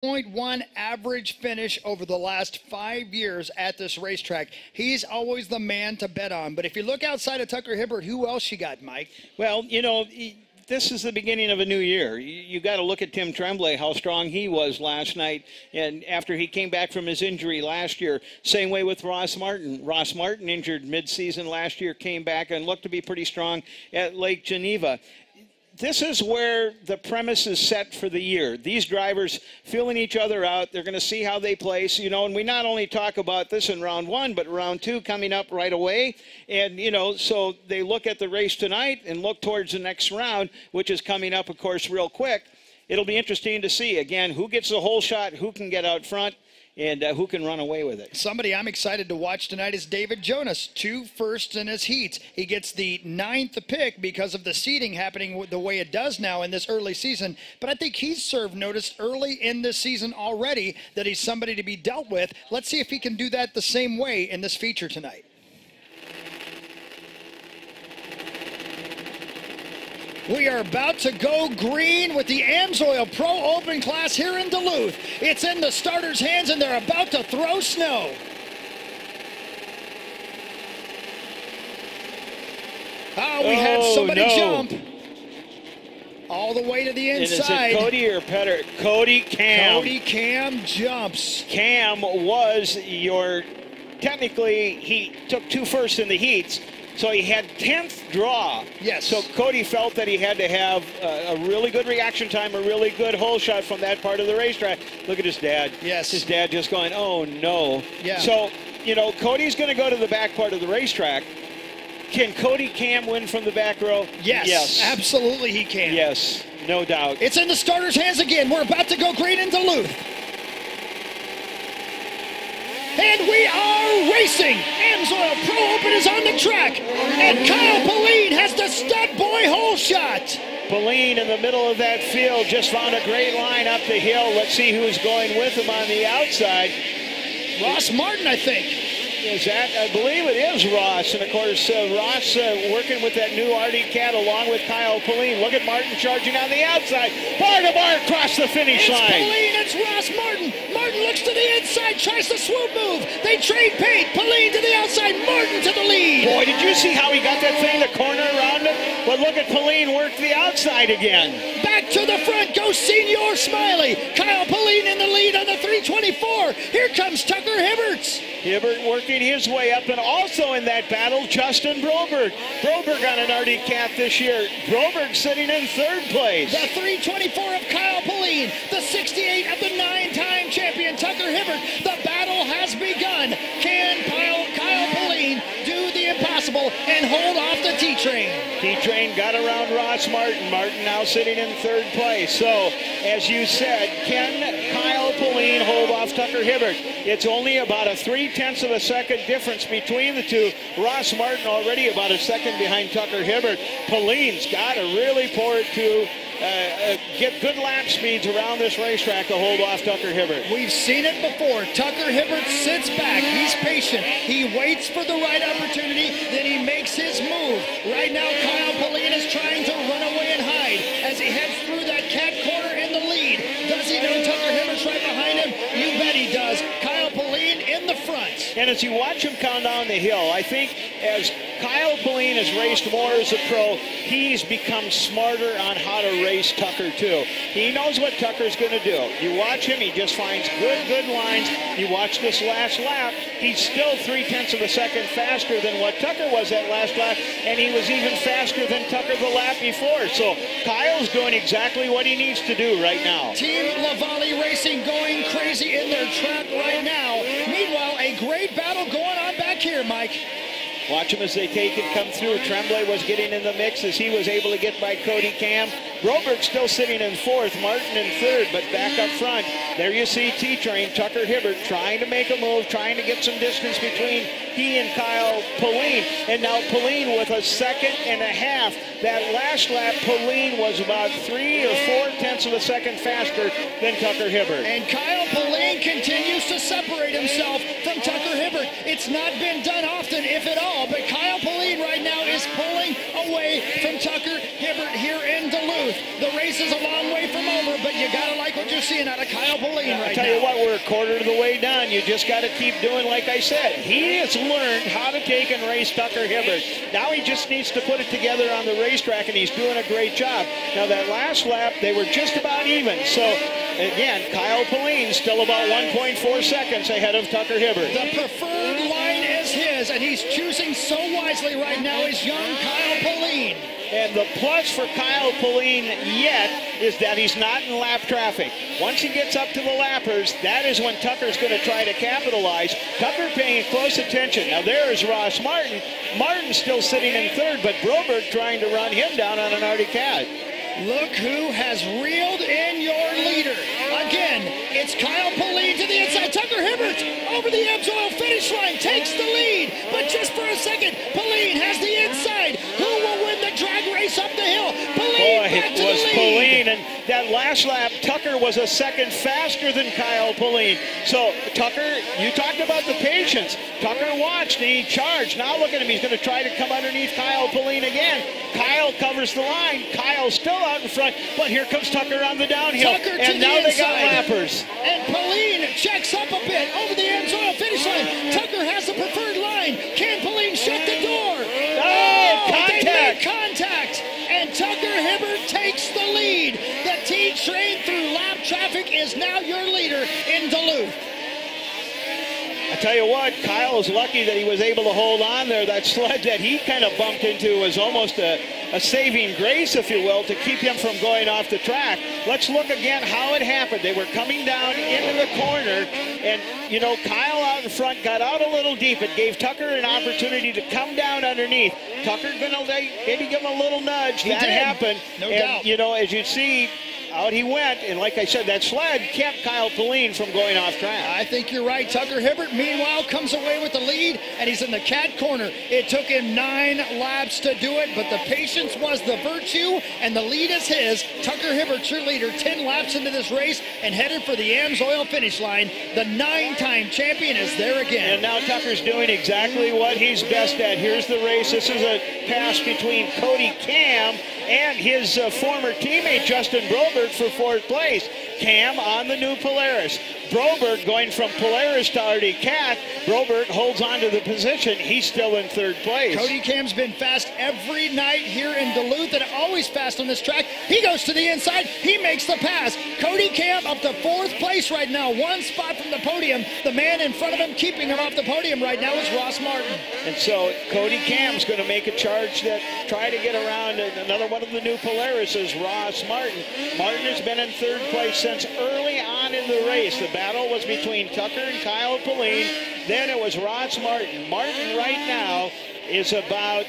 0.1 average finish over the last 5 years at this racetrack. He's always the man to bet on. But if you look outside of Tucker Hibbert, who else you got, Mike? Well, you know, this is the beginning of a new year. You got to look at Tim Tremblay, how strong he was last night, and after he came back from his injury last year. Same way with Ross Martin. Ross Martin, injured mid-season last year, came back and looked to be pretty strong at Lake Geneva. This is where the premise is set for the year. These drivers feeling each other out. They're going to see how they place, you know, and we not only talk about this in round one, but round two coming up right away. And, you know, so they look at the race tonight and look towards the next round, which is coming up, of course, real quick. It'll be interesting to see, again, who gets the whole shot, who can get out front, and who can run away with it. Somebody I'm excited to watch tonight is David Jonas, 2 firsts in his heats. He gets the 9th pick because of the seeding happening the way it does now in this early season. But I think he's served notice early in this season already that he's somebody to be dealt with. Let's see if he can do that the same way in this feature tonight. We are about to go green with the Amsoil Pro Open class here in Duluth. It's in the starters' hands, and they're about to throw snow. Oh, we had somebody jump all the way to the inside. And is it Cody or Petter? Cody Cam. Cody Cam jumps. Cam was your, technically, he took 2 firsts in the heats. So he had 10th draw. Yes. So Cody felt that he had to have a really good reaction time, a really good hole shot from that part of the racetrack. Look at his dad. Yes. His dad just going, oh, no. Yeah. So, you know, Cody's going to go to the back part of the racetrack. Can Cody Cam win from the back row? Yes. Yes. Absolutely he can. Yes, no doubt. It's in the starters' hands again. We're about to go green in Duluth. And we are racing. Amsoil Pro Open is on the track. And Kyle Pauline has the stud boy hole shot. Pauline in the middle of that field just found a great line up the hill. Let's see who's going with him on the outside. Ross Martin, I think. Is that? I believe it is Ross. And, of course, Ross working with that new Artie Cat along with Kyle Pauline. Look at Martin charging on the outside. Bar to bar across the finish line. It's Pauline. It's Ross Martin. Martin looks to the inside, tries the swoop move. They trade paint. Pauline to the outside. Martin to the lead. Boy, did you see how he got that thing the corner around him? But look at Pauline work the outside again. Back to the front goes Senior Smiley. Kyle Pauline in the lead on the 324. Here comes Tucker Hibbert. Hibbert working his way up, and also in that battle, Justin Broberg. Broberg on an Artie Cat this year. Broberg sitting in 3rd place. The 324 of Kyle Pauline, the 68 of the 9-time champion Tucker Hibbert. The battle has begun. Can Kyle Pauline do the impossible and hold off the T-Train? T-Train got around Ross Martin. Martin now sitting in 3rd place. So, as you said, can Kyle Pauline hold off Tucker Hibbert? It's only about a 0.3 of a second difference between the two. Ross Martin already about a second behind Tucker Hibbert. Pauline's got to really pour it to get good lap speeds around this racetrack to hold off Tucker Hibbert. We've seen it before. Tucker Hibbert sits back. He's patient. He waits for the right opportunity, then he makes his move. Right now, Kyle Pauline is trying to run away and hide as he heads through that cat corner in the lead. Does he know Tucker Hibbert's right behind him? You bet he does. Kyle Pauline in the front. And as you watch him count down the hill, I think as Kyle Pauline has raced more as a pro, he's become smarter on how to race Tucker too. He knows what Tucker's going to do. You watch him, he just finds good lines. You watch this last lap, he's still 0.3 of a second faster than what Tucker was that last lap, and he was even faster than Tucker the lap before. So Kyle's doing exactly what he needs to do right now. Team Lavallee Racing going crazy in their track right now. Meanwhile, a great battle going on back here, Mike. Watch them as they take and come through. Tremblay was getting in the mix as he was able to get by Cody Cam. Broberg still sitting in 4th, Martin in 3rd, but back up front, there you see T-Train, Tucker Hibbert, trying to make a move, trying to get some distance between he and Kyle Pauline. And now Pauline with a 1.5 seconds. That last lap, Pauline was about 3 or 4 of a second faster than Tucker Hibbert. And Kyle Pauline continues to separate himself from Tucker Hibbert. It's not been done often, if at all, but Kyle Pauline right now is pulling away from Tucker Hibbert here in Duluth. The race is a long way from over, but you got to like what you're seeing out of Kyle Pauline right now. I tell you what, we're a quarter of the way done. You just got to keep doing like I said. He has learned how to take and race Tucker Hibbert. Now he just needs to put it together on the racetrack, and he's doing a great job. Now that last lap, they were just about even. So, again, Kyle Pauline still about 1.4 seconds ahead of Tucker Hibbert. The preferred line is his, and he's choosing so wisely right now is young Kyle Pauline. And the plus for Kyle Pauline yet is that he's not in lap traffic. Once he gets up to the lappers, that is when Tucker's going to try to capitalize. Tucker paying close attention. Now there is Ross Martin. Martin's still sitting in third, but Broberg trying to run him down on an Arctic Cat. Look who has reeled in your leader. Again, it's Kyle Pauline to the inside. Tucker Hibbert over the Amsoil finish line takes the lead. But just for a second, Pauline has the inside. Who will win the drag race up the hill? Pauline back to the lead. Pauline, and that last lap, Tucker was a second faster than Kyle Pauline. So, Tucker, you talked about the patience. Tucker watched and he charged. Now look at him. He's going to try to come underneath Kyle Pauline again. Kyle covers the line. Kyle's still out in front, but here comes Tucker on the downhill. Tucker to and the now inside. They got lappers. And Pauline checks up a bit over the Amsoil finish line. Tucker has the preferred line. Can Pauline shut the door? Oh, contact. They made contact. And Tucker Hibbert takes the lead. The T-Train through lap traffic is now your leader in Duluth. I tell you what, Kyle is lucky that he was able to hold on there. That sled that he kind of bumped into was almost a saving grace, if you will, to keep him from going off the track. Let's look again how it happened. They were coming down into the corner, and, you know, Kyle out in front got out a little deep. It gave Tucker an opportunity to come down underneath. Tucker going to maybe give him a little nudge. That happened. No doubt. You know, as you see, out he went, and like I said, that sled kept Kyle Pauline from going off track. I think you're right. Tucker Hibbert, meanwhile, comes away with the lead, and he's in the cat corner. It took him 9 laps to do it, but the patience was the virtue, and the lead is his. Tucker Hibbert, your leader, 10 laps into this race, and headed for the Amsoil finish line. The 9-time champion is there again. And now Tucker's doing exactly what he's best at. Here's the race. This is a pass between Cody Cam and his former teammate, Justin Broberg, for 4th place. Cam on the new Polaris. Broberg going from Polaris to Arctic Cat. Broberg holds on to the position. He's still in 3rd place. Cody Cam's been fast every night here in Duluth, and always fast on this track. He goes to the inside. He makes the pass. Cody Cam up to 4th place right now. 1 spot from the podium. The man in front of him keeping him off the podium right now is Ross Martin. And so Cody Cam's going to make a charge that try to get around another one of the new Polarises, Ross Martin. Martin has been in 3rd place since early on in the race. The battle was between Tucker and Kyle Pauline. Then it was Ross Martin. Martin right now is about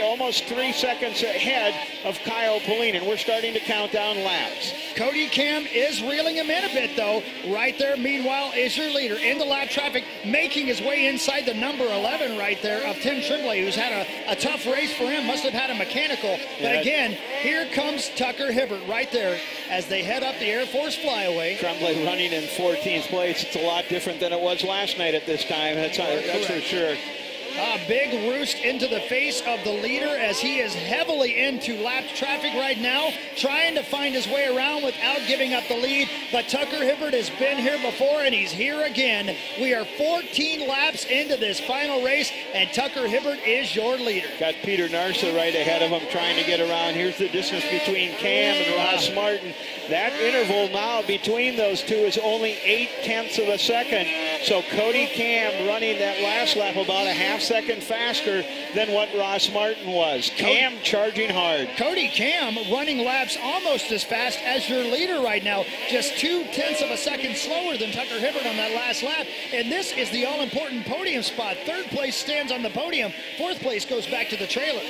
almost 3 seconds ahead of Kyle Pauline, and we're starting to count down laps. Cody Cam is reeling him in a bit, though. Right there, meanwhile, is your leader in the lap traffic, making his way inside the number 11 right there of Tim Tremblay, who's had a tough race for him. Must have had a mechanical. But again, here comes Tucker Hibbert right there as they head up the Air Force flyaway. Tremblay running in 14th place. It's a lot different than it was last night at this time. That's for sure. A big roost into the face of the leader as he is heavily into lap traffic right now, trying to find his way around without giving up the lead. But Tucker Hibbert has been here before, and he's here again. We are 14 laps into this final race, and Tucker Hibbert is your leader. Got Peter Narsa right ahead of him trying to get around. Here's the distance between Cam and Ross Martin. That interval now between those two is only 0.8 of a second. So Cody Cam running that last lap about a half second faster than what Ross Martin was. Cam charging hard. Cody Cam running laps almost as fast as your leader right now. Just 0.2 of a second slower than Tucker Hibbert on that last lap. And this is the all-important podium spot. 3rd place stands on the podium. 4th place goes back to the trailer.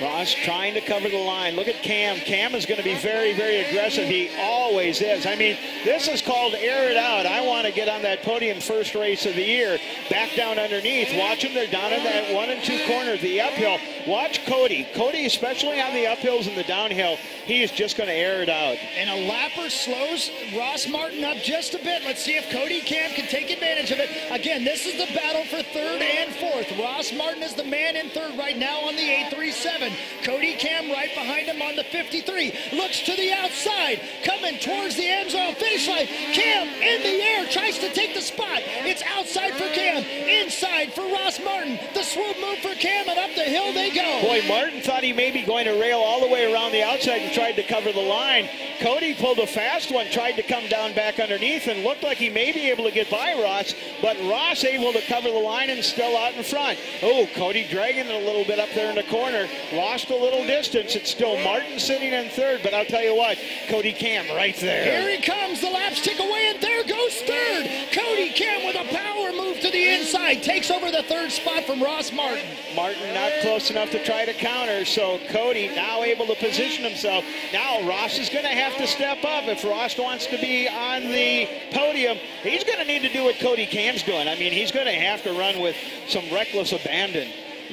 Ross trying to cover the line. Look at Cam. Cam is going to be very, very aggressive. He always is. I mean, this is called air it out. I want to get on that podium first race of the year. Back down underneath. Watch them. They're down in that 1 and 2 corner, the uphill. watch Cody. Cody, especially on the uphills and the downhill, he is just going to air it out. And a lapper slows Ross Martin up just a bit. Let's see if Cody Cam can take advantage of it. Again, this is the battle for third and fourth. Ross Martin is the man in third right now on the 837. Cody Cam right behind him on the 53. Looks to the outside, coming towards the Amsoil finish line. Cam in the air, tries to take the spot. It's outside for Cam, inside for Ross Martin. The swoop move for Cam, and up the hill they go. Boy, Martin thought he may be going to rail all the way around the outside and tried to cover the line. Cody pulled a fast one, tried to come down back underneath, and looked like he may be able to get by Ross, but Ross able to cover the line and still out in front. Oh, Cody dragging it a little bit up there in the corner. Lost a little distance. It's still Martin sitting in third, but I'll tell you what, Cody Cam right there. Here he comes. The laps tick away, and there goes third. Cody Cam with a power move to the inside. Takes over the third spot from Ross Martin. Martin not close enough to try to counter, so Cody now able to position himself. Now Ross is going to have to step up. If Ross wants to be on the podium, he's going to need to do what Cody Cam's doing. I mean, he's going to have to run with some reckless abandon.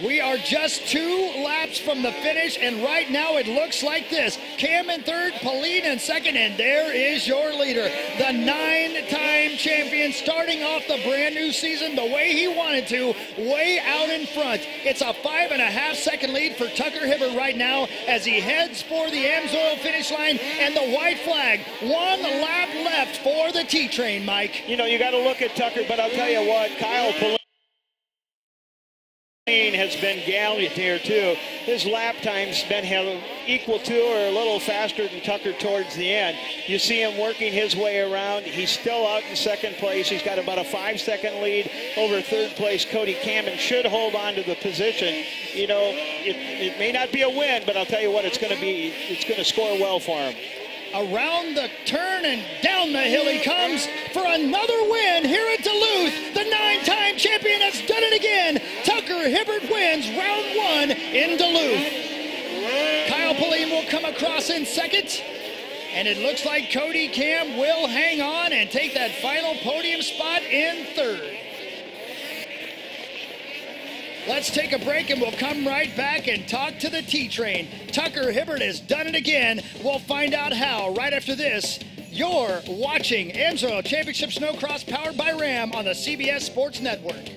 We are just 2 laps from the finish, and right now it looks like this. Cam in third, Pauline in second, and there is your leader, the 9-time champion, starting off the brand new season the way he wanted to, way out in front. It's a 5.5-second lead for Tucker Hibbert right now as he heads for the Amsoil finish line and the white flag. 1 lap left for the T-Train, Mike. You know, you got to look at Tucker, but I'll tell you what, Kyle Pauline has been gallant here too. His lap time's been equal to or a little faster than Tucker towards the end. You see him working his way around. He's still out in second place. He's got about a 5-second lead over third place Cody Cam, and should hold on to the position. You know, it may not be a win, but I'll tell you what, it's going to score well for him. Around the turn and down the hill he comes for another win here at Duluth. The 9-time champion has done it again. Tucker Hibbert wins round 1 in Duluth. Kyle Pauline will come across in second. And it looks like Cody Cam will hang on and take that final podium spot in third. Let's take a break, and we'll come right back and talk to the T-Train. Tucker Hibbert has done it again. We'll find out how right after this. You're watching Amsoil Championship Snowcross powered by Ram on the CBS Sports Network.